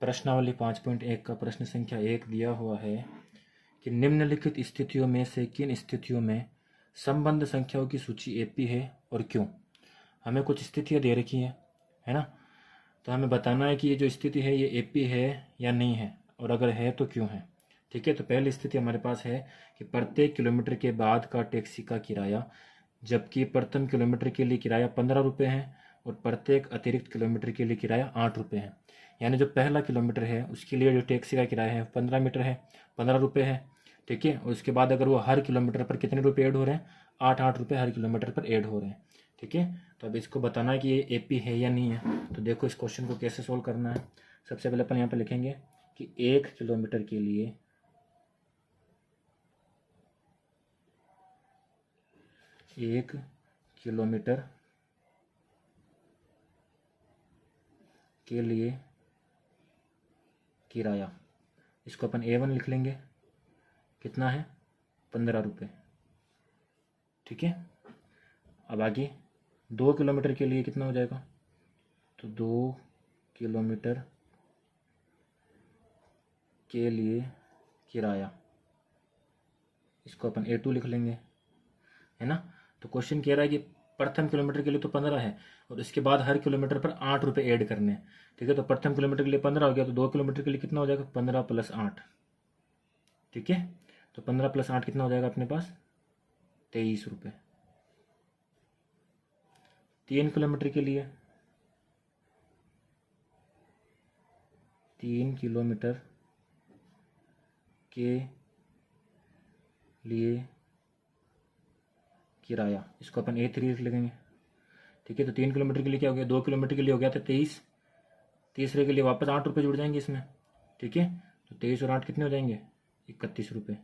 प्रश्नावली 5.1 का प्रश्न संख्या 1 दिया हुआ है कि निम्नलिखित स्थितियों में से किन स्थितियों में संबंध संख्याओं की सूची एपी है और क्यों। हमें कुछ स्थितियां दे रखी हैं, है ना। तो हमें बताना है कि ये जो स्थिति है ये एपी है या नहीं है, और अगर है तो क्यों है। ठीक है, तो पहली स्थिति हमारे पास है कि प्रत्येक किलोमीटर के बाद का टैक्सी का किराया, जबकि प्रथम किलोमीटर के लिए किराया 15 रुपये है और प्रत्येक अतिरिक्त किलोमीटर के लिए किराया 8 रुपये है। यानी जो पहला किलोमीटर है उसके लिए जो टैक्सी का किराया है 15 मीटर है, 15 रुपये है। ठीक है, और उसके बाद अगर वो हर किलोमीटर पर कितने रुपये ऐड हो रहे हैं, 8 रुपये हर किलोमीटर पर ऐड हो रहे हैं। ठीक है, तो अब इसको बताना है कि ये एपी है या नहीं है। तो देखो इस क्वेश्चन को कैसे सोल्व करना है। सबसे पहले अपन यहाँ पे लिखेंगे कि 1 किलोमीटर के लिए 1 किलोमीटर के लिए किराया, इसको अपन A1 लिख लेंगे, कितना है 15 रुपये। ठीक है, अब आगे 2 किलोमीटर के लिए कितना हो जाएगा, तो 2 किलोमीटर के लिए किराया, इसको अपन A2 लिख लेंगे, है ना। तो क्वेश्चन कह रहा है कि प्रथम किलोमीटर के लिए तो 15 है और इसके बाद हर किलोमीटर पर 8 रुपये ऐड करने हैं। ठीक है, तो प्रथम किलोमीटर के लिए 15 हो गया, तो 2 किलोमीटर के लिए कितना हो जाएगा, 15 + 8। ठीक है, तो 15 + 8 कितना हो जाएगा अपने पास, 23 रुपये। 3 किलोमीटर के लिए 3 किलोमीटर के लिए किराया, इसको अपन A3 लिख लेंगे। ठीक है, तो 3 किलोमीटर के लिए क्या हो गया, 2 किलोमीटर के लिए हो गया था 23, तीसरे के लिए वापस 8 रुपये जुड़ जाएंगे इसमें। ठीक है, तो 23 और 8 कितने हो जाएंगे, 31 रुपये।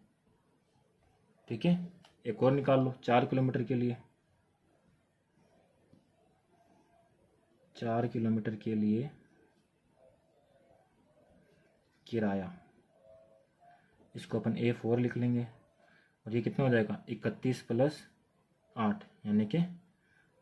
ठीक है, एक और निकाल लो 4 किलोमीटर के लिए, 4 किलोमीटर के लिए किराया, इसको अपन A4 लिख लेंगे और ये कितना हो जाएगा, 31 + 8 यानी कि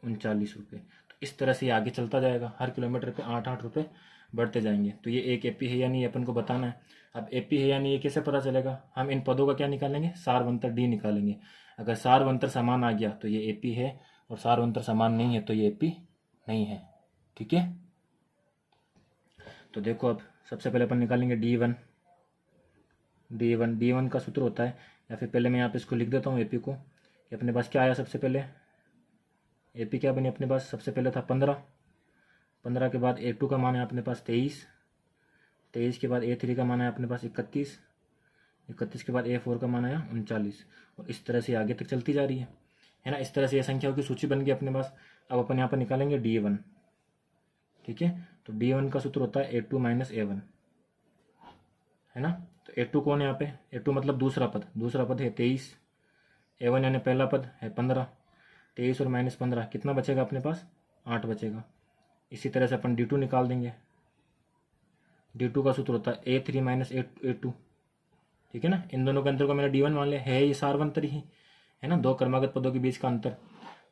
39 रुपये। तो इस तरह से ये आगे चलता जाएगा, हर किलोमीटर पे 8-8 रुपये बढ़ते जाएंगे। तो ये एक एपी है या नहीं अपन को बताना है। अब एपी है या नहीं ये कैसे पता चलेगा, हम इन पदों का क्या निकालेंगे, सारवंतर डी निकालेंगे। अगर सारवंतर समान आ गया तो ये एपी है, और सारवंतर समान नहीं है तो ये एपी नहीं है। ठीक है, तो देखो अब सबसे पहले अपन निकालेंगे D1। D1 का सूत्र होता है, या फिर पहले मैं यहाँ पे इसको लिख देता हूँ एपी को, कि अपने पास क्या आया सबसे पहले, एपी क्या बनी अपने पास, सबसे पहले था 15 के बाद A2 का मान है अपने पास 23 के बाद A3 का मान है अपने पास 31 के बाद A4 का मान आया 39, और इस तरह से आगे तक चलती जा रही है ना। इस तरह से ये संख्याओं की सूची बन गई अपने पास। अब अपन यहाँ पर निकालेंगे D1। ठीक है, तो D1 का सूत्र होता है A2 - A1, है ना। तो A2 कौन है यहाँ पे, A2 मतलब दूसरा पद है 23, A1 यानी पहला पद है 15, 23 और -15 कितना बचेगा अपने पास, 8 बचेगा। इसी तरह से अपन D2 निकाल देंगे। D2 का सूत्र होता है A3 - A2। ठीक है ना, इन दोनों के अंतर को मैंने D1 मान लिया, है ये सारवंतर ही है ना, दो क्रमागत पदों के बीच का अंतर,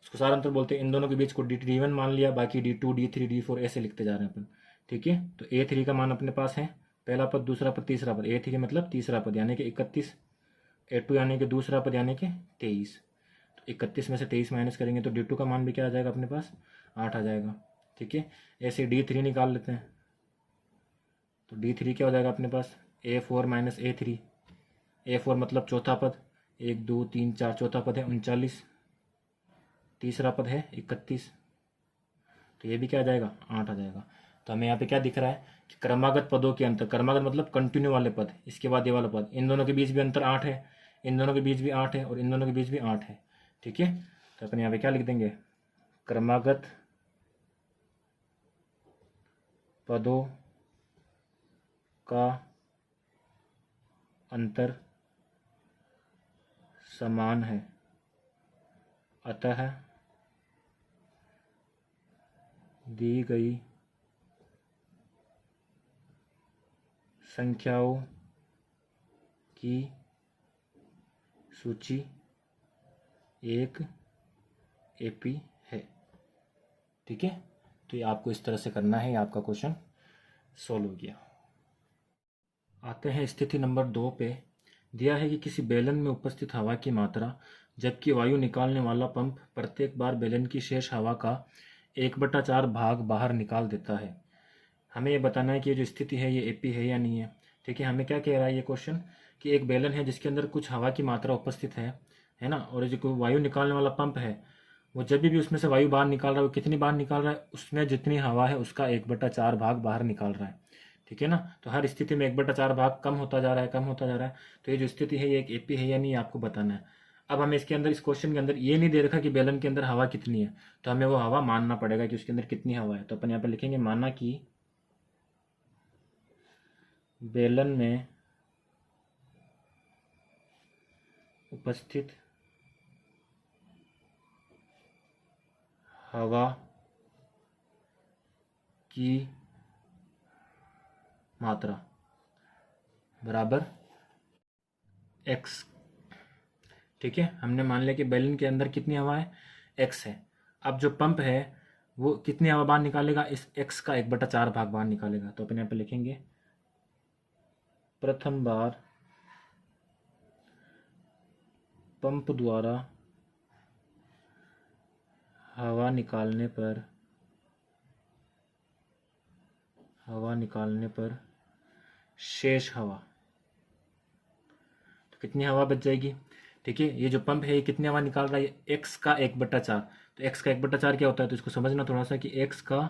उसको सार अंतर बोलते हैं। इन दोनों के बीच को D1 मान लिया, बाकी D2 D3 D4 ऐसे लिखते जा रहे हैं अपन। ठीक है, तो A3 का मान अपने पास है, पहला पद दूसरा पद तीसरा पद, A3 मतलब तीसरा पद यानी कि 31, A2 यानी कि दूसरा पद यानी कि 23। तो 31 में से 23 माइनस करेंगे तो D2 का मान भी क्या आ जाएगा अपने पास, 8 आ जाएगा। ठीक है, ऐसे D3 निकाल लेते हैं, तो D3 क्या हो जाएगा अपने पास, A4 - A3। A4 मतलब चौथा पद, 1 2 3 4 चौथा पद है 39, तीसरा पद है 31, तो ये भी क्या आ जाएगा, 8 आ जाएगा। तो हमें यहाँ पे क्या दिख रहा है कि क्रमागत पदों के अंतर, क्रमागत मतलब कंटिन्यू वाले पद, इसके बाद ये वाला पद, इन दोनों के बीच भी अंतर 8 है, इन दोनों के बीच भी 8 है, और इन दोनों के बीच भी 8 है। ठीक है, तो अपन यहाँ पे क्या लिख देंगे, क्रमागत पदों का अंतर समान है, अतः दी गई संख्याओं की सूची एक एपी है। ठीक है, तो ये आपको इस तरह से करना है, आपका क्वेश्चन सोल्व हो गया। आते हैं स्थिति नंबर 2 पे। दिया है कि किसी बेलन में उपस्थित हवा की मात्रा जबकि वायु निकालने वाला पंप प्रत्येक बार बेलन की शेष हवा का 1/4 भाग बाहर निकाल देता है। हमें ये बताना है कि ये जो स्थिति है ये एपी है या नहीं है। ठीक है, हमें क्या कह रहा है ये क्वेश्चन कि एक बेलन है जिसके अंदर कुछ हवा की मात्रा उपस्थित है ना, और जो वायु निकालने वाला पंप है वो जब भी उसमें से वायु बाहर निकाल रहा है वो कितनी बाहर निकाल रहा है, उसमें जितनी हवा है उसका 1/4 भाग बाहर निकाल रहा है। ठीक है ना, तो हर स्थिति में 1/4 भाग कम होता जा रहा है, कम होता जा रहा है। तो ये जो स्थिति है ये एक एपी है या नहीं आपको बताना है। अब हमें इसके अंदर, इस क्वेश्चन के अंदर ये नहीं दे रखा कि बेलन के अंदर हवा कितनी है, तो हमें वो हवा मानना पड़ेगा कि उसके अंदर कितनी हवा है। तो अपन यहाँ पे लिखेंगे माना कि बेलन में उपस्थित हवा की मात्रा बराबर x। ठीक है, हमने मान लिया कि बेलन के अंदर कितनी हवा है, x है। अब जो पंप है वो कितनी हवा बाहर निकालेगा, इस x का 1/4 भाग बाहर निकालेगा। तो अपन यहाँ पे लिखेंगे प्रथम बार पंप द्वारा हवा निकालने पर शेष हवा, तो कितनी हवा बच जाएगी। ठीक है, ये जो पंप है ये कितनी हवा निकाल रहा है, एक्स का 1/4। तो एक्स का 1/4 क्या होता है, तो इसको समझना थोड़ा सा कि एक्स का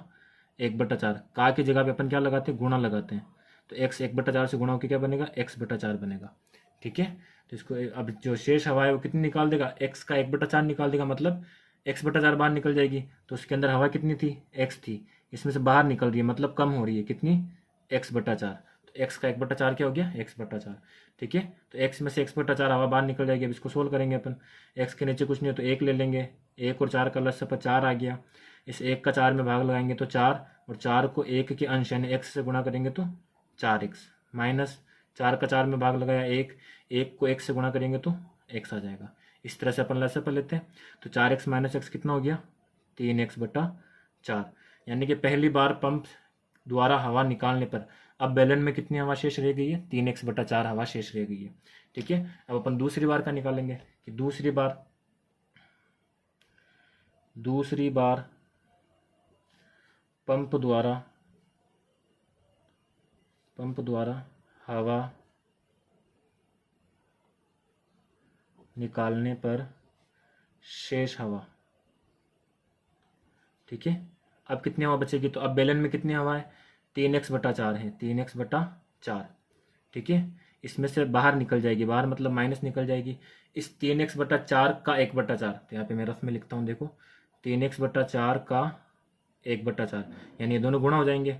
1/4 का की जगह पे अपन क्या लगाते हैं, गुणा लगाते हैं। तो एक्स 1/4 से गुणा होकर क्या बनेगा, x/4 बनेगा। ठीक है, तो इसको अब जो शेष हवा है वो कितनी निकाल देगा, एक्स का 1/4 निकाल देगा, मतलब x/4 बाहर निकल जाएगी। तो उसके अंदर हवा कितनी थी, x थी, इसमें से बाहर निकल रही है मतलब कम हो रही है, कितनी, x/4। तो x का 1/4 क्या हो गया, x/4। ठीक है, तो x में से 1/4 हवा बाहर निकल जाएगी। अब इसको सोल्व करेंगे अपन, x के नीचे कुछ नहीं है तो 1 ले लेंगे, 1 और 4 का लस पर 4 आ गया। इस 1 का 4 में भाग लगाएंगे तो 4, और 4 को 1 के अंश यानी x से गुणा करेंगे तो 4x, माइनस 4 का 4 में भाग लगाया 1, 1 को 1 से गुणा करेंगे तो x आ जाएगा। इस तरह से अपन लसा पर लेते हैं। तो 4x माइनस x कितना हो गया, 3x/4। यानी कि पहली बार पंप द्वारा हवा निकालने पर अब बेलन में कितनी हवा शेष रह गई है, 3x/4 हवा शेष रह गई है। ठीक है, अब अपन दूसरी बार का निकालेंगे कि दूसरी बार पंप द्वारा हवा निकालने पर शेष हवा। ठीक है, अब कितनी हवा बचेगी, तो अब बेलन में कितनी हवा है, 3x/4 है, 3x/4। ठीक है, इसमें से बाहर निकल जाएगी, बाहर मतलब माइनस निकल जाएगी। इस 3x/4 का 1/4, तो यहाँ पे मैं रफ में लिखता हूँ, देखो 3x/4 का 1/4 यानी ये दोनों गुणा हो जाएंगे,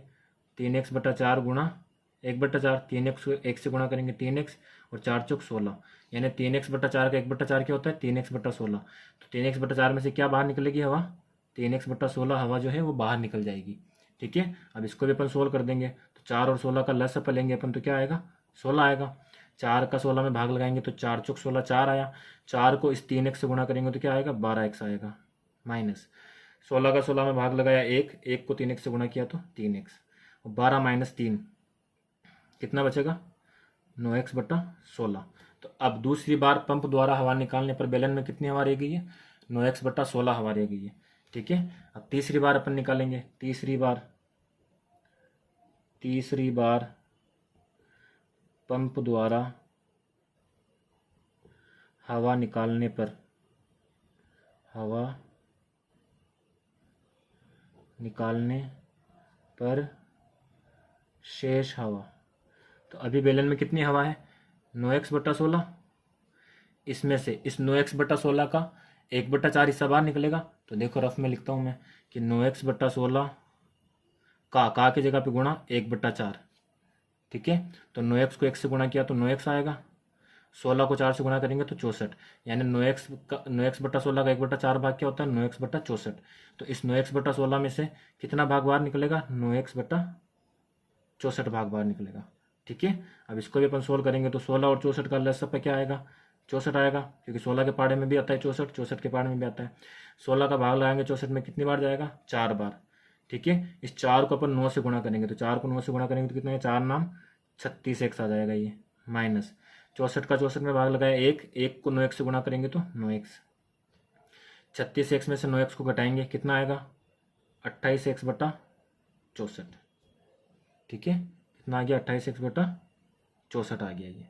3x/4 गुणा 1/4, 3x को 1 से गुणा करेंगे 3x, और 4 चौक 16, यानी 3x/4 का 1/4 क्या होता है, 3x/16। तो 3x/4 में से क्या बाहर निकलेगी हवा, 3x/16 हवा जो है वो बाहर निकल जाएगी। ठीक है, अब इसको भी अपन सोल्व कर देंगे। तो 4 और 16 का लस अपन लेंगे अपन तो क्या आएगा, 16 आएगा। 4 का 16 में भाग लगाएंगे तो 4 चौक 16, 4 आया। 4 को इस 3x से गुणा करेंगे तो क्या आएगा, 12x आएगा, माइनस 16 का 16 में भाग लगाया 1, 1 को 3x से गुणा किया तो 3x, और 12 माइनस 3 कितना बचेगा, 9x/16। तो अब दूसरी बार पंप द्वारा हवा निकालने पर बेलन में कितनी हवा रह गई है, 9x/16 हवा रह गई है। ठीक है, अब तीसरी बार अपन निकालेंगे। तीसरी बार पंप द्वारा हवा निकालने पर शेष हवा। तो अभी बेलन में कितनी हवा है, 9x/16। इसमें से इस 9x/16 का 1/4 हिस्सा बाहर निकलेगा। तो देखो रफ में लिखता हूँ मैं कि 9x/16 का की जगह पे गुणा 1/4। ठीक है, तो 9x को 1 से गुणा किया तो 9x आएगा, 16 को 4 से गुणा करेंगे तो 64, यानी 9x/16 का 1/4 भाग क्या होता है, 9x/64। तो इस 9x/16 में से कितना भाग बाहर निकलेगा, 9x/64 भाग बाहर निकलेगा। ठीक है, अब इसको भी अपन सोल्व करेंगे तो 16 और 64 का लस पे क्या आएगा, 64 आएगा, क्योंकि 16 के पहाड़े में भी आता है 64, 64 के पहाड़े में भी आता है। 16 का भाग लगाएंगे 64 में कितनी बार जाएगा, 4 बार। ठीक है, इस 4 को अपन 9 से गुणा करेंगे तो 4 को 9 से गुणा करेंगे तो कितना है, 4 नाम 36x आ जाएगा ये, माइनस 64 का 64 में भाग लगाया 1, 1 को 9x से गुणा करेंगे तो 9x, 36x में से 9x को घटाएंगे कितना आएगा 28x बटा 64। ठीक है, कितना आ गया 28x बटा 64 आ गया ये।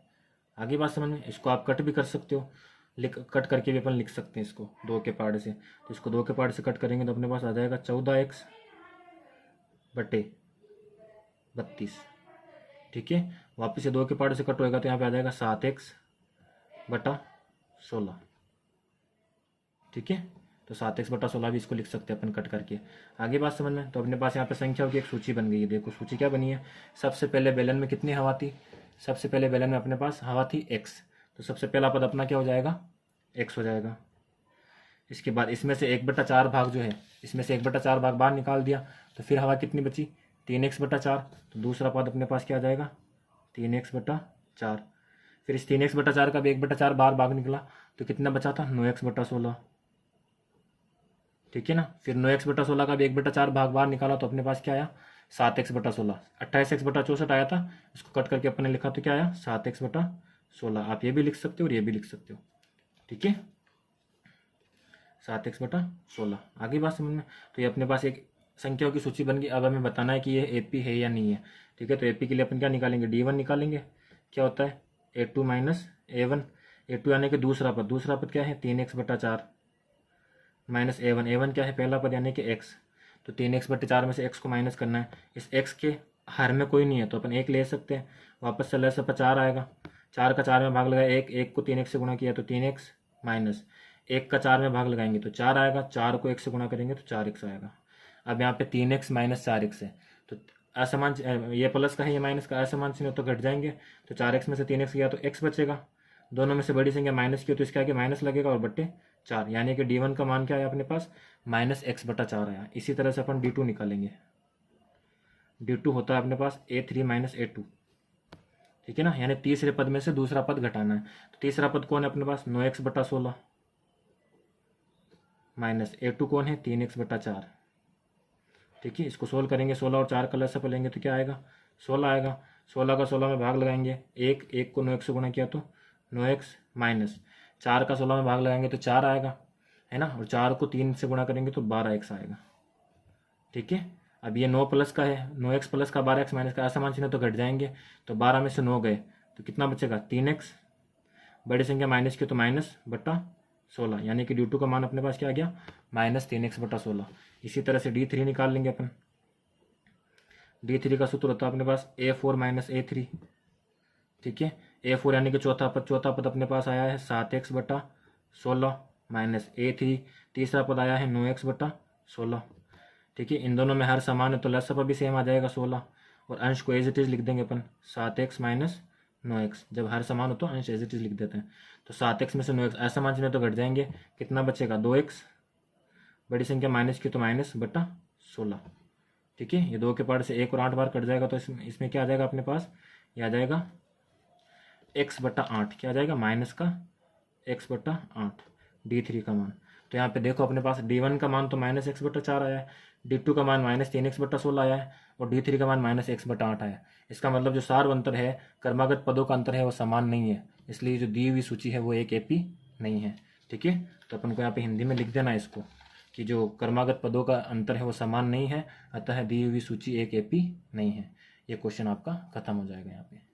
आगे बात समझ में, इसको आप कट भी कर सकते हो, कट करके भी अपन लिख सकते हैं इसको 2 के पार्ट से। तो इसको 2 के पार्ट से कट करेंगे तो अपने पास आ जाएगा 14x बटे 32। ठीक है, वापस से 2 के पार्ट से कट होएगा तो यहाँ पे आ जाएगा 7x बटा 16। ठीक है, तो 7x बटा 16 भी इसको लिख सकते हैं अपन कट करके। आगे बात समझ में, तो अपने पास यहाँ पे संख्याओं की एक सूची बन गई है। देखो सूची क्या बनी है, सबसे पहले बेलन में कितनी हवा थी, सबसे पहले बेलन में अपने पास हवा थी x, तो सबसे पहला पद अपना क्या हो जाएगा x हो जाएगा। इसके बाद इसमें से 1/4 भाग जो है, इसमें से 1/4 भाग बाहर निकाल दिया, तो फिर हवा कितनी बची 3x बटा 4, तो दूसरा पद अपने पास क्या आ जाएगा 3x बटा 4। फिर इस 3x बटा 4 का भी 1/4 बाहर भाग निकला, तो कितना बचा था 9x बटा 16। ठीक है ना, फिर 9x बटा 16 का भी 1/4 भाग बाहर निकाला, तो अपने पास क्या आया 7x बटा 16। 28x बटा 64 आया था, इसको कट करके अपने लिखा तो क्या आया 7x बटा 16। आप ये भी लिख सकते हो और ये भी लिख सकते हो। ठीक है, 7x बटा 16। आगे बात समझ में, तो ये अपने पास एक संख्याओं की सूची बन गई। अब हमें बताना है कि ये एपी है या नहीं है। ठीक है, तो एपी के लिए अपन क्या निकालेंगे D1 निकालेंगे। क्या होता है A2 माइनस A1, A2 यानी कि दूसरा पद क्या है 3x बटा 4 माइनस A1, A1 क्या है पहला पद यानी कि x, तो 3x बटे 4 में से x को माइनस करना है। इस x के हर में कोई नहीं है तो अपन 1 ले सकते हैं, वापस चले से 4 आएगा, 4 का 4 में भाग लगाया 1, 1 को 3x से गुणा किया तो 3x माइनस 1 का 4 में भाग लगाएंगे तो 4 आएगा, 4 को 1 से गुणा करेंगे तो 4x आएगा। अब यहाँ पे 3x माइनस 4x है, तो असमान, ये प्लस का है ये माइनस का, असमान चिन्ह तो घट जाएंगे, तो 4x में से 3x गया तो x बचेगा। दोनों में से बड़ी संख्या माइनस की हो तो इसके आगे माइनस लगेगा और बट्टे 4, यानी कि D1 का मान क्या आया अपने पास -x बटा 4 आया। इसी तरह से अपन D2 निकालेंगे। D2 होता है अपने पास A3 माइनस A2। ठीक है ना, यानी तीसरे पद में से दूसरा पद घटाना है। तो तीसरा पद कौन है अपने पास 9x बटा 16 माइनस A2 कौन है 3x बटा 4। ठीक है, इसको सोल्व करेंगे, 16 और 4 का लसाअ लेंगे तो क्या आएगा 16 आएगा। 16 का 16 में भाग लगाएंगे 1, 1 को 9x से गुणा किया तो 9x माइनस 4 का 16 में भाग लगाएंगे तो 4 आएगा, है ना, और 4 को 3 से गुणा करेंगे तो 12x आएगा। ठीक है, अब ये 9 प्लस का है, 9x प्लस का 12x माइनस का असमान चिन्ह तो घट जाएंगे, तो 12 में से 9 गए तो कितना बचेगा 3x, बड़ी संख्या माइनस की तो माइनस बटा 16, यानी कि D2 का मान अपने पास क्या आ गया -3x बटा 16। इसी तरह से D3 निकाल लेंगे अपन। D3 का सूत्र होता है अपने पास A4 माइनस A3। ठीक है, A4 यानी कि चौथा पद अपने पास आया है 7x बटा 16 माइनस A3, तीसरा पद आया है 9x बटा 16। ठीक है, इन दोनों में हर समान है तो लसाअ भी सेम आ जाएगा 16, और अंश को एज इट इज लिख देंगे अपन 7x माइनस 9x। जब हर समान हो तो अंश एज इट इज लिख देते हैं, तो 7x में से 9x असमान चिन्ह तो घट जाएंगे, कितना बचेगा 2x, बड़ी संख्या माइनस की तो माइनस बटा 16। ठीक है, ये 2 के पार्ट से 1 और 8 बार कट जाएगा, तो इसमें क्या आ जाएगा अपने पास, ये आ जाएगा x बटा 8, क्या आ जाएगा माइनस का x बटा 8 D3 का मान। तो यहाँ पे देखो अपने पास D1 का मान तो -x बटा 4 आया है, D2 का मान -3x बटा 16 आया है, और D3 का मान -x बटा 8 आया है। इसका मतलब जो सार अंतर है, क्रमागत पदों का अंतर है, वो समान नहीं है, इसलिए जो दी हुई सूची है वो एक एपी नहीं है। ठीक है, तो अपन को यहाँ पे हिंदी में लिख देना है इसको कि जो क्रमागत पदों का अंतर है वो समान नहीं है, अतः दी हुई सूची एक एपी नहीं है। ये क्वेश्चन आपका खत्म हो जाएगा। यहाँ पे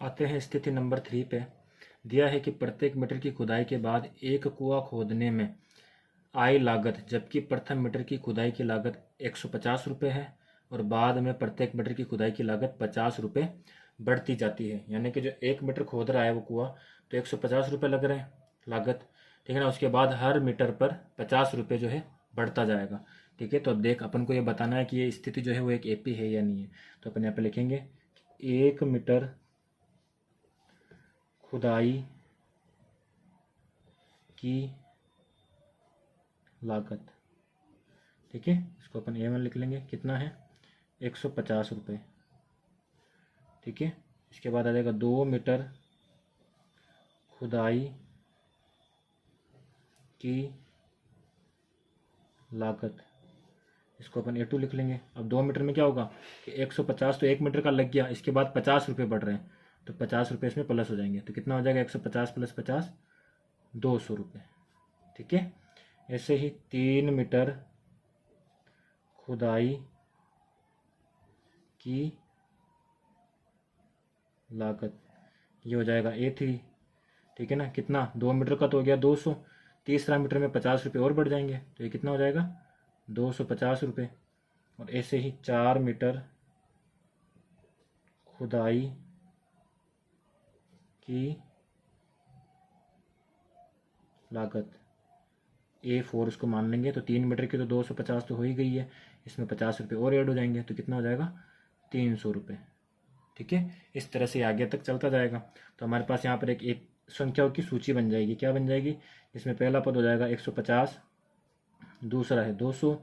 आते हैं स्थिति नंबर 3 पे। दिया है कि प्रत्येक मीटर की खुदाई के बाद एक कुआं खोदने में आई लागत, जबकि प्रथम मीटर की खुदाई की लागत 150 रुपये है, और बाद में प्रत्येक मीटर की खुदाई की लागत 50 रुपये बढ़ती जाती है। यानी कि जो 1 मीटर खोद रहा है वो कुआं, तो 150 रुपये लग रहे हैं लागत। ठीक है ना, उसके बाद हर मीटर पर 50 रुपये जो है बढ़ता जाएगा। ठीक है, तो अब देख अपन को ये बताना है कि ये स्थिति जो है वो एक एपी है या नहीं है। तो अपन यहाँ पे लिखेंगे 1 मीटर खुदाई की लागत। ठीक है, इसको अपन A1 लिख लेंगे, कितना है 150 रुपये। ठीक है, इसके बाद आ जाएगा 2 मीटर खुदाई की लागत, इसको अपन A2 लिख लेंगे। अब 2 मीटर में क्या होगा कि 150 तो 1 मीटर का लग गया, इसके बाद 50 रुपये बढ़ रहे हैं, तो 50 रुपये इसमें प्लस हो जाएंगे। तो कितना हो जाएगा 150 प्लस 50, 200 रुपये। ठीक है, ऐसे ही 3 मीटर खुदाई की लागत, ये हो जाएगा A3। ठीक है ना, कितना 2 मीटर का तो हो गया 200, तीसरा मीटर में 50 रुपये और बढ़ जाएंगे, तो ये कितना हो जाएगा 250 रुपये। और ऐसे ही 4 मीटर खुदाई की लागत A4 उसको मान लेंगे, तो 3 मीटर की तो 250 तो हो ही गई है, इसमें 50 रुपये और ऐड हो जाएंगे, तो कितना हो जाएगा 300 रुपये। ठीक है, इस तरह से आगे तक चलता जाएगा। तो हमारे पास यहाँ पर एक संख्याओं की सूची बन जाएगी। क्या बन जाएगी, इसमें पहला पद हो जाएगा 150, दूसरा है 200,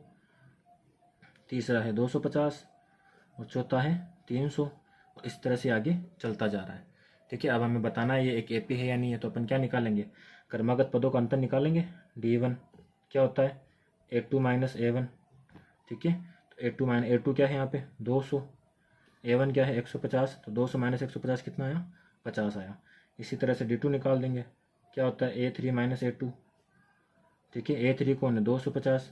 तीसरा है 250 और चौथा है 300। इस तरह से आगे चलता जा रहा है। ठीक है, अब हमें बताना है ये एक AP है या नहीं है, तो अपन क्या निकालेंगे, क्रमागत पदों का अंतर निकालेंगे। D1 क्या होता है A2 माइनस A1। ठीक है, तो A2 क्या है यहाँ पे 200, A1 क्या है 150, तो 200 माइनस 150 कितना आया 50 आया। इसी तरह से D2 निकाल देंगे, क्या होता है A3 माइनस A2। ठीक है, A3 कौन है 250,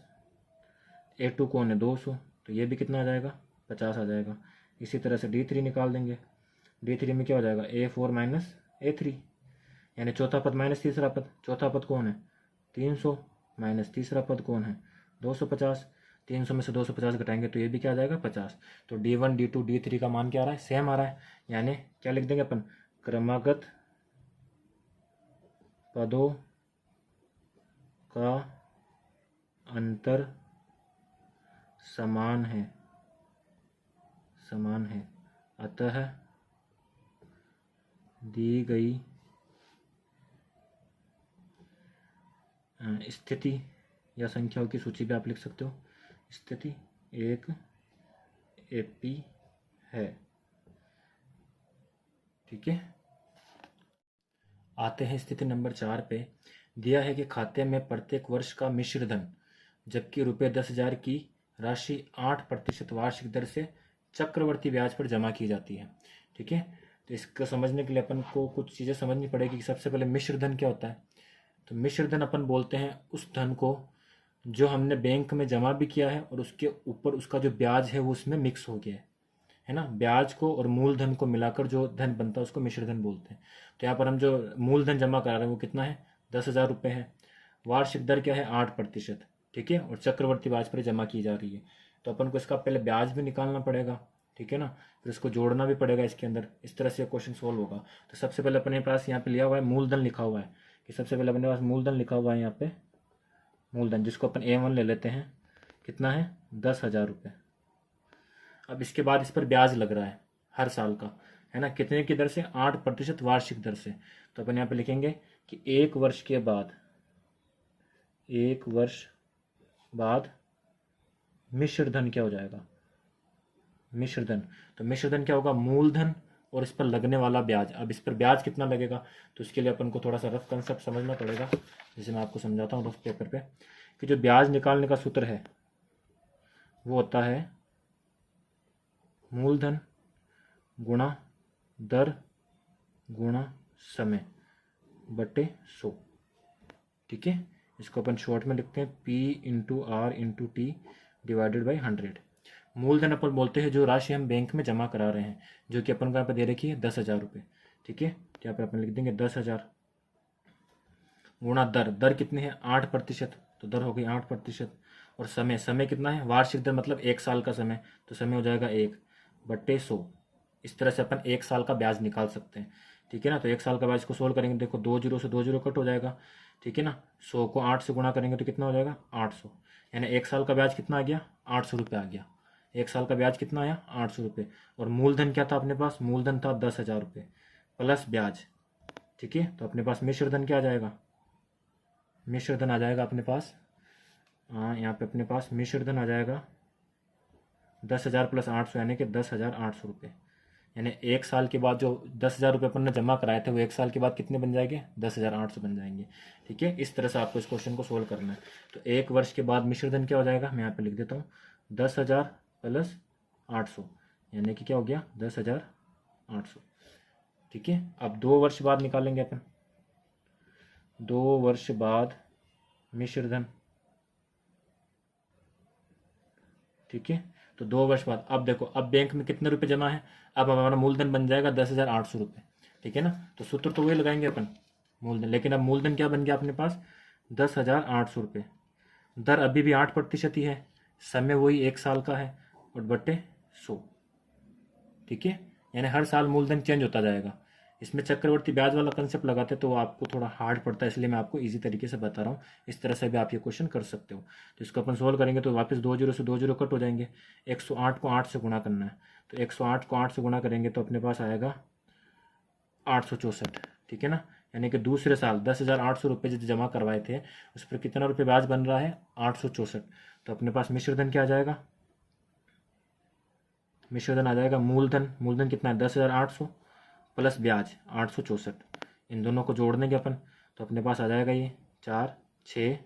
A2 कौन है 200, तो ये भी कितना आ जाएगा 50 आ जाएगा। इसी तरह से D3 निकाल देंगे, D3 में क्या हो जाएगा A4 माइनस A3, यानी चौथा पद माइनस तीसरा पद। चौथा पद कौन है 300 माइनस तीसरा पद कौन है 250, 300 में से 250 घटाएंगे तो ये भी क्या आ जाएगा 50। तो D1 D2 D3 का मान क्या आ रहा है सेम आ रहा है, यानी क्या लिख देंगे अपन, क्रमागत पदों का अंतर समान है, अतः दी गई स्थिति या संख्याओं की सूची भी आप लिख सकते हो, स्थिति एक AP है। ठीक है, आते हैं स्थिति नंबर 4 पे। दिया है कि खाते में प्रत्येक वर्ष का मिश्र धन, जबकि रुपये 10,000 की राशि 8% वार्षिक दर से चक्रवर्ती ब्याज पर जमा की जाती है। ठीक है, तो इसको समझने के लिए अपन को कुछ चीज़ें समझनी पड़ेगी कि सबसे पहले मिश्र धन क्या होता है। तो मिश्र धन अपन बोलते हैं उस धन को जो हमने बैंक में जमा भी किया है और उसके ऊपर उसका जो ब्याज है वो उसमें मिक्स हो गया है ना। ब्याज को और मूलधन को मिलाकर जो धन बनता है उसको मिश्र धन बोलते हैं। तो यहाँ पर हम जो मूलधन जमा करा रहे हैं वो कितना है 10,000 रुपये है, वार्षिक दर क्या है 8%। ठीक है, और चक्रवर्ती ब्याज पर जमा की जा रही है, तो अपन को इसका पहले ब्याज भी निकालना पड़ेगा। ठीक है ना, फिर इसको जोड़ना भी पड़ेगा इसके अंदर। इस तरह से क्वेश्चन सोल्व होगा। तो सबसे पहले अपने पास यहाँ पे लिया हुआ है मूलधन लिखा हुआ है, कि सबसे पहले अपने पास मूलधन लिखा हुआ है यहाँ पे, मूलधन जिसको अपन A1 ले लेते हैं, कितना है 10,000 रुपये। अब इसके बाद इस पर ब्याज लग रहा है हर साल का, है ना, कितने की दर से 8% वार्षिक दर से। तो अपन यहाँ पे लिखेंगे कि एक वर्ष बाद मिश्र धन क्या हो जाएगा, मिश्र धन। तो मिश्र धन क्या होगा मूलधन और इस पर लगने वाला ब्याज। अब इस पर ब्याज कितना लगेगा, तो इसके लिए अपन को थोड़ा सा रफ कंसेप्ट समझना पड़ेगा, जैसे मैं आपको समझाता हूँ रफ पेपर पे, कि जो ब्याज निकालने का सूत्र है वो होता है मूलधन गुणा दर गुणा समय बटे 100। ठीक है, इसको अपन शॉर्ट में लिखते हैं P/R/T डिवाइडेड बाई 100। मूलधन अपन बोलते हैं जो राशि हम बैंक में जमा करा रहे हैं, जो कि अपन को यहाँ पर दे रखी है 10,000 रुपये। ठीक है, तो यहाँ पर अपन लिख देंगे 10,000 गुणा दर कितनी है 8%, तो दर हो गई 8%। और समय कितना है वार्षिक दर मतलब 1 साल का समय, तो समय हो जाएगा 1/100। इस तरह से अपन 1 साल का ब्याज निकाल सकते हैं। ठीक है ना, तो 1 साल का ब्याज को सोल्व करेंगे, देखो 2 जीरो से 2 जीरो कट हो जाएगा। ठीक है ना, 100 को 8 से गुणा करेंगे तो कितना हो जाएगा 800, यानी 1 साल का ब्याज कितना आ गया 800 रुपये आ गया। 1 साल का ब्याज कितना आया 800 रुपये। और मूलधन क्या था अपने पास, मूलधन था 10,000 रुपये प्लस ब्याज। ठीक है, तो अपने पास मिश्र धन क्या आ जाएगा, मिश्र धन आ जाएगा अपने पास, यहाँ पे अपने पास मिश्र धन आ जाएगा 10,000 प्लस 800 यानी कि 10,800 रुपये। यानी 1 साल के बाद जो 10,000 रुपये अपन ने जमा कराए थे वो 1 साल के बाद कितने बन जाएंगे 10,800 बन जाएंगे। ठीक है, इस तरह से आपको इस क्वेश्चन को सोल्व करना है। तो 1 वर्ष के बाद मिश्र धन क्या हो जाएगा, मैं यहाँ पे लिख देता हूँ 10,000 प्लस 800, यानी कि क्या हो गया 10,800। ठीक है, अब 2 वर्ष बाद निकालेंगे अपन। 2 वर्ष बाद मिश्र धन। ठीक है, तो 2 वर्ष बाद अब देखो, अब बैंक में कितने रुपए जमा है, अब हमारा मूलधन बन जाएगा 10,800 रुपये। ठीक है ना, तो सूत्र तो वही लगाएंगे अपन मूलधन, लेकिन अब मूलधन क्या बन गया अपने पास 10,800 रुपये। दर अभी भी 8% ही है, समय वही 1 साल का है और बटे 100। ठीक है, यानी हर साल मूलधन चेंज होता जाएगा। इसमें चक्रवर्ती ब्याज वाला कंसेप्ट लगाते तो वो आपको थोड़ा हार्ड पड़ता है, इसलिए मैं आपको इजी तरीके से बता रहा हूँ। इस तरह से भी आप ये क्वेश्चन कर सकते हो। तो इसको अपन सोल्व करेंगे तो वापस 2 जीरो से 2 जीरो कट हो जाएंगे। 108 को 8 से गुणा करना है, तो 108 को 8 से गुणा करेंगे तो अपने पास आएगा 864। ठीक है ना, यानी कि दूसरे साल 10,800 रुपये जो जमा करवाए थे उस पर कितना रुपये ब्याज बन रहा है 864। तो अपने पास मिश्रधन क्या आ जाएगा, मिश्रधन आ जाएगा मूलधन। मूलधन कितना है 10,800 प्लस ब्याज 864। इन दोनों को जोड़ देंगे अपन तो अपने पास आ जाएगा ये 4 6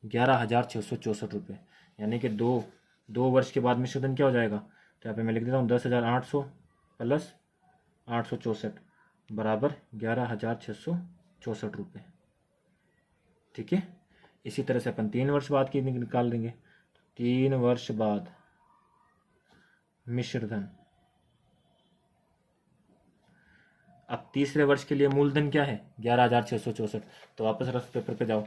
11,664 रुपये। यानी कि दो वर्ष के बाद मिश्रधन क्या हो जाएगा, तो यहाँ पे मैं लिख देता हूँ 10,800 प्लस 864 बराबर 11,664 रुपये। ठीक है, इसी तरह से अपन 3 वर्ष बाद की निकाल देंगे। 3 वर्ष बाद मिश्रधन। अब तीसरे वर्ष के लिए मूलधन क्या है 11,664, तो वापस रफ पेपर पे जाओ,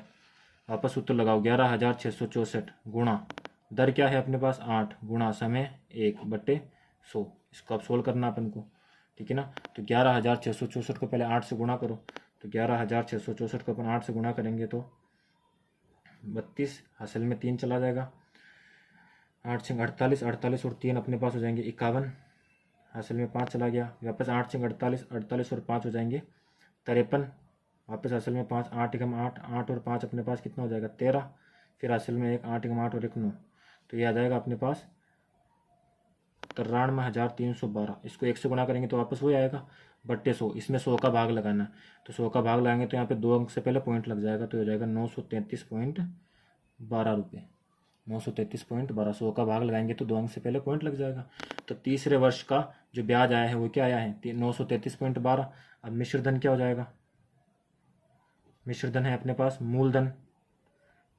वापस सूत्र लगाओ 11,664 गुणा दर क्या है अपने पास 8 गुणा समय 1 बटे 100। इसको अब सोल्व करना अपन को। ठीक है ना, तो 11,664 को पहले 8 से गुणा करो, तो 11,664 को अपन 8 से गुणा करेंगे तो 32, हासिल में 3 चला जाएगा, 8 से 48, 48 और 3 अपने पास हो जाएंगे 51, हासिल में 5 चला गया, वापस 8 से 48, 48 और 5 हो जाएंगे 53, वापस हासिल में 5, 8 एकम 8, 8 और 5 अपने पास कितना हो जाएगा 13, फिर हासिल में 1, 8 एकम 8 और 1 9, तो ये आ जाएगा अपने पास 93,312। इसको 1 से गुणा करेंगे तो वापस वही आएगा बट्टे 100। इसमें 100 का भाग लगाना है, तो 100 का भाग लगाएंगे तो यहाँ पे 2 अंक से पहले पॉइंट लग जाएगा, तो हो जाएगा 933.12 रुपये। 933.12, 100 का भाग लगाएंगे तो 2 अंक से पहले पॉइंट लग जाएगा। तो तीसरे वर्ष का जो ब्याज आया है वो क्या आया है 933.12। अब मिश्रधन क्या हो जाएगा, मिश्रधन है अपने पास मूलधन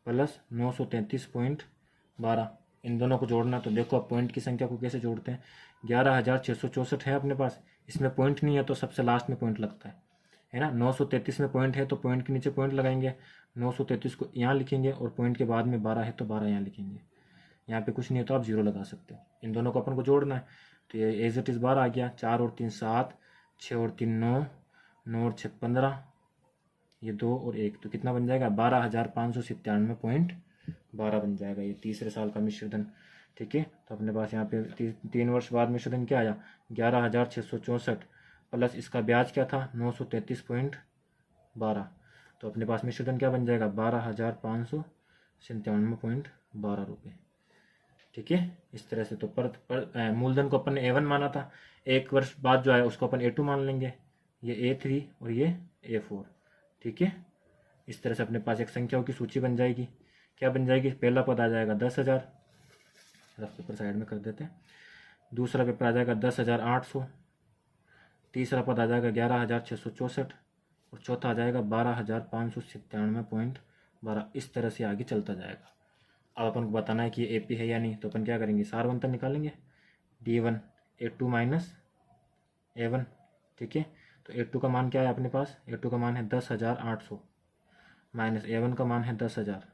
प्लस 933.12, इन दोनों को जोड़ना। तो देखो अब पॉइंट की संख्या को कैसे जोड़ते हैं, 11,664 है अपने पास, इसमें पॉइंट नहीं है तो सबसे लास्ट में पॉइंट लगता है ना। 933 में पॉइंट है तो पॉइंट के नीचे पॉइंट लगाएंगे, 933 को यहाँ लिखेंगे और पॉइंट के बाद में 12 है तो 12 यहाँ लिखेंगे। यहाँ पे कुछ नहीं है तो आप 0 लगा सकते हो। इन दोनों को अपन को जोड़ना है, तो ये एज इट इज़ 12 आ गया, 4 और 3 7, 6 और 3 9, 9 और 6 15, ये 2 और 1, तो कितना बन जाएगा 12,597.12 बन जाएगा ये तीसरे साल का मिश्रधन। ठीक है, तो अपने पास यहाँ पे 3 वर्ष बाद मिश्रधन क्या आया 11,664 प्लस इसका ब्याज क्या था 933.12, तो अपने पास मिश्रधन क्या बन जाएगा 12,597.12 रुपये। ठीक है, इस तरह से तो मूलधन को अपन ने A1 माना था, 1 वर्ष बाद जो है उसको अपन A2 मान लेंगे, ये A3 और ये A4। ठीक है, इस तरह से अपने पास एक संख्याओं की सूची बन जाएगी। क्या बन जाएगी, पहला पद आ जाएगा 10,000, रफ पेपर साइड में कर देते हैं, दूसरा पेपर आ जाएगा 10,800, तीसरा पद आ जाएगा 11,664 और चौथा आ जाएगा 12,597.12। इस तरह से आगे चलता जाएगा। अब अपन को बताना है कि ये AP है या नहीं, तो अपन क्या करेंगे सारवंतर निकालेंगे, D1 A2 माइनस A1। ठीक है, तो A2 का मान क्या है अपने पास, A2 का मान है 10,800 माइनस A1 का मान है 10,000।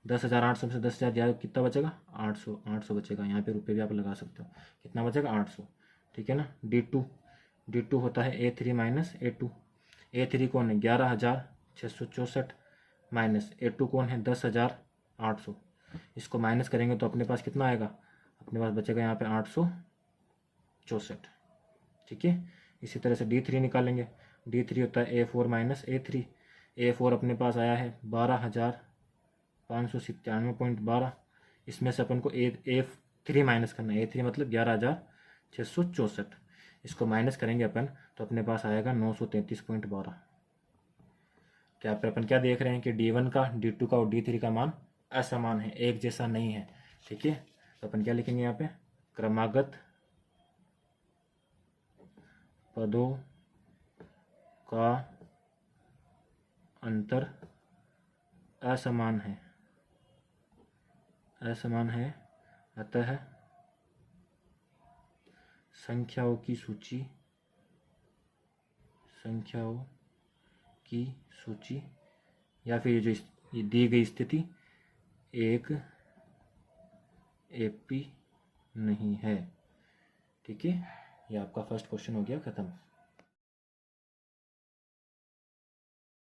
10,800 में से 10,000 जाए कितना बचेगा 800, 800 बचेगा। यहाँ पे रुपये भी आप लगा सकते हो, कितना बचेगा 800। ठीक है ना, D2 होता है A3 माइनस A2। A3 कौन है 11,664 माइनस A2 कौन है 10,800। इसको माइनस करेंगे तो अपने पास कितना आएगा, अपने पास बचेगा यहाँ पे 864। ठीक है, इसी तरह से D3 निकालेंगे, D3 होता है A4 माइनस A3। A4 अपने पास आया है 12,597.12। इसमें से अपन को A3 माइनस करना है, A3 मतलब 11,664, इसको माइनस करेंगे अपन तो अपने पास आएगा 933.12। क्या पर अपन क्या देख रहे हैं कि D1 का D2 का और D3 का मान असमान है, एक जैसा नहीं है। ठीक है, तो अपन क्या लिखेंगे यहाँ पे, क्रमागत पदों का अंतर असमान है, असमान है, अतः संख्याओं की सूची या फिर ये दी गई स्थिति एक एपी नहीं है। ठीक है, ये आपका फर्स्ट क्वेश्चन हो गया खत्म।